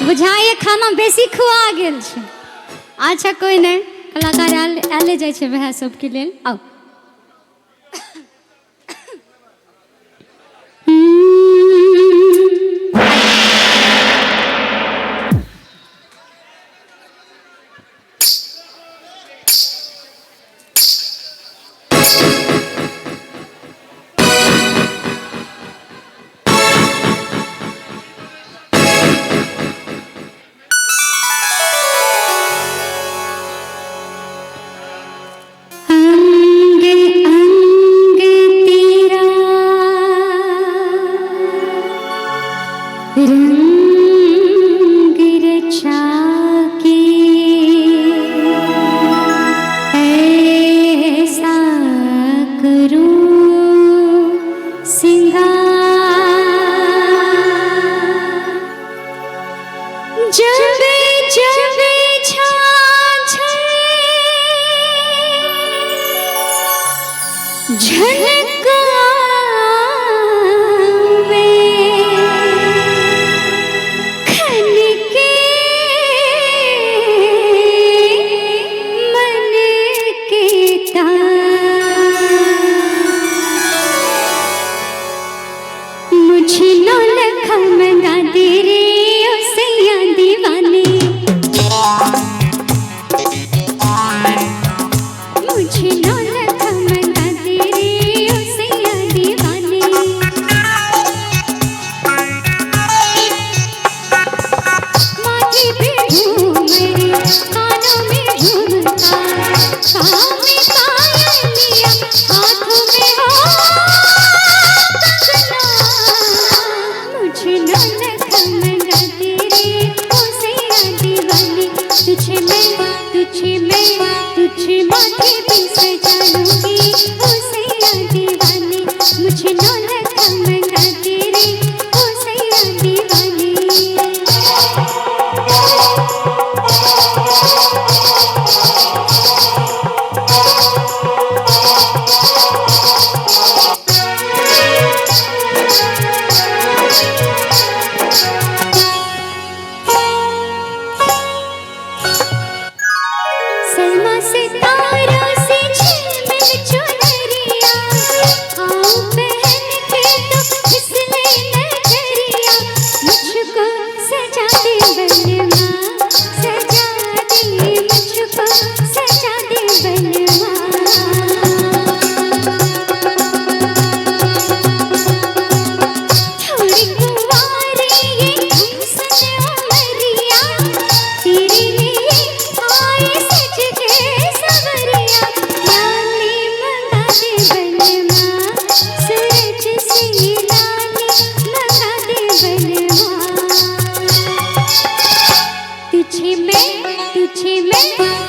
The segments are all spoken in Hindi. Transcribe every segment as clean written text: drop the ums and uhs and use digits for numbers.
बुझाइए खाना बेसी खुआ गेल छै। अच्छा कोई नहीं, कलाकार आले जाइ छै वह सबके लेल। आओ रंग रचा के ऐसा करूं सिंगार जब जब छाछे झलक तुझे माथे पे सजा लूंगी ओ सैया दीवानी, मुझे नौलत मंगा तेरे ओ सैया दीवानी।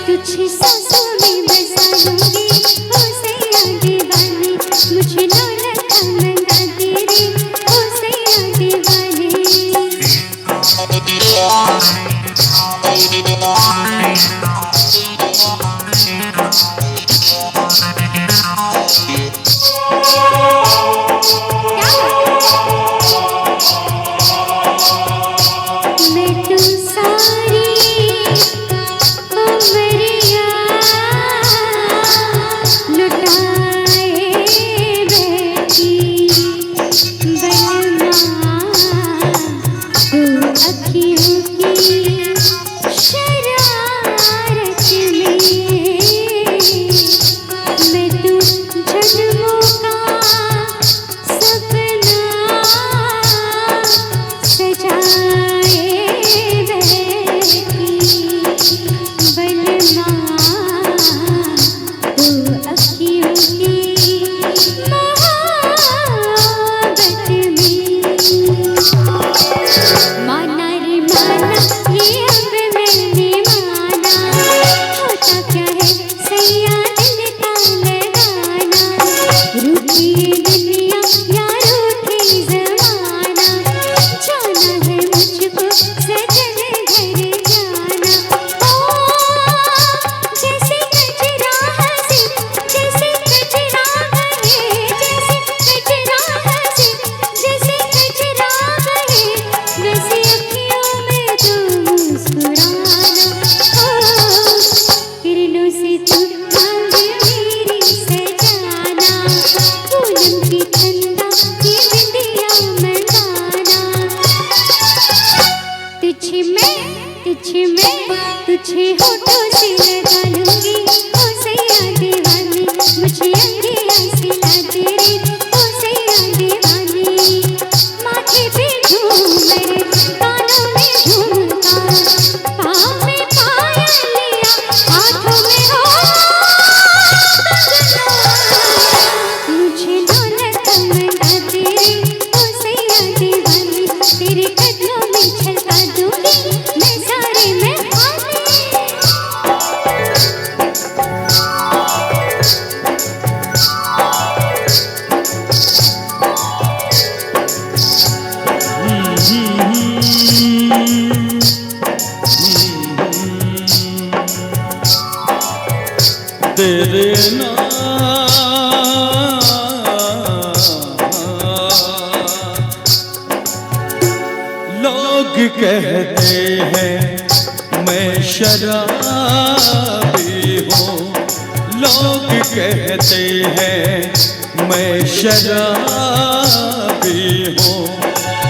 तुझे सांसों में बसा लूंगी ओ सैया दीवानी, मुझे नौलत मंगा तेरे ओ सैया दीवानी। मैं तो सारी सजन घर तुझे होठों से लगा लूंगी ओ सैया दीवानी, मुझे अंगेरा सिला तेरे ओ सैया दीवानी। माथे पे झूमर, कानों में झुमका, पाँव में पायलिया, हाथों में हो मुझे दौलत मंगा तेरे ओ सैया दीवानी, तेरे कदमों में छलका दूंगी मैं सारे में तेरे नाम लोग कहते हैं मैं शराबी हूँ, लोग कहते हैं मैं शराबी हूँ।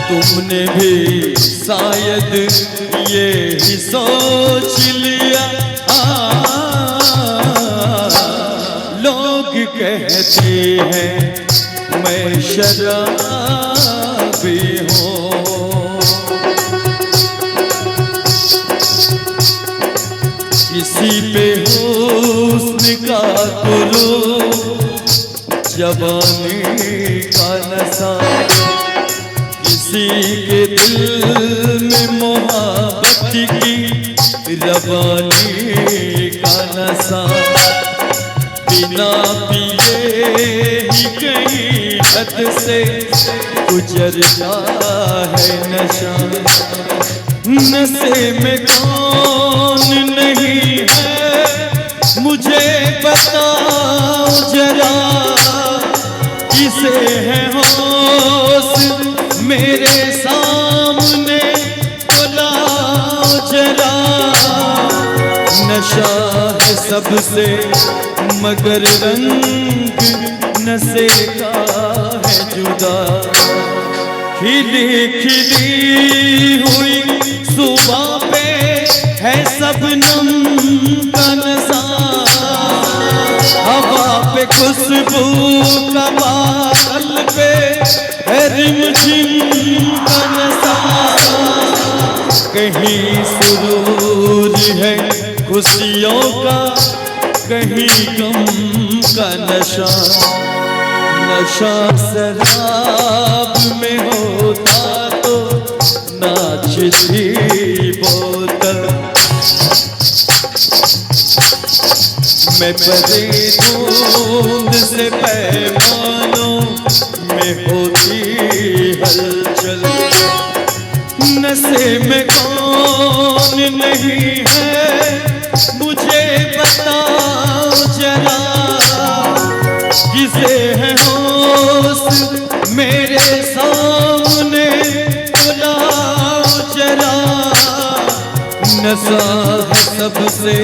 तुमने भी शायद ये ही सोच लिया, लोग कहते हैं मैं शराबी हूँ। किसी पे हुस्न का गुरु, जवानी का नशा, किसी के दिल में मोहब्बत की रवानी का नशा, बिना पिए ही कहीं हद से गुजरता है नशा। नशे में कौन नहीं है मुझे बताओ जरा, किसे है होश मेरे सामने बुलाओ जरा। नशा है सबसे मगर रंग नशे का है जुदा, खिली खिली हुई सुबह पे है शबनम का नशा, हवा पे खुशबू का बादल पे है रिमझिम का नशा। कहीं सुरूर है खुशियों का, कहीं गम का नशा। नशा शराब में होता तो नाचती बोतल, मैं परे धुंध से पैमानों में होती हलचल। नशे में कौन नहीं है मुझे बताओ जरा, किसे है होश मेरे सामने बुलाओ जरा। नशा है सबसे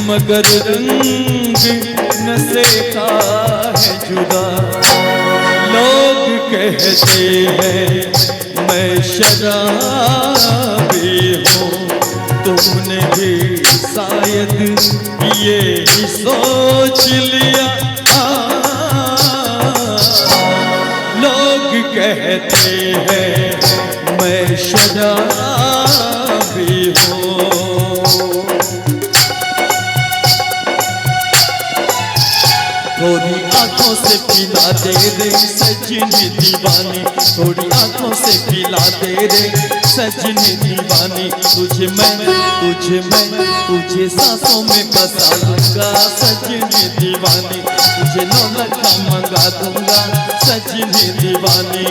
मगर रंग नशे का है जुदा, लोग कहते हैं मैं शराबी हूँ। तुमने भी शायद ये ही सोच लिया, लोग कहते हैं मैं शराबी हूँ। थोड़ी आंखों से पिला दे रे सजनी दीवानी, थोड़ी आंखों से पिला दे रे सजनी दीवानी। तुझे मैं तुझे सांसों में बसा लूंगा सजनी दीवानी, तुझे 9 लाख मंगा दूंगा सजनी दीवानी।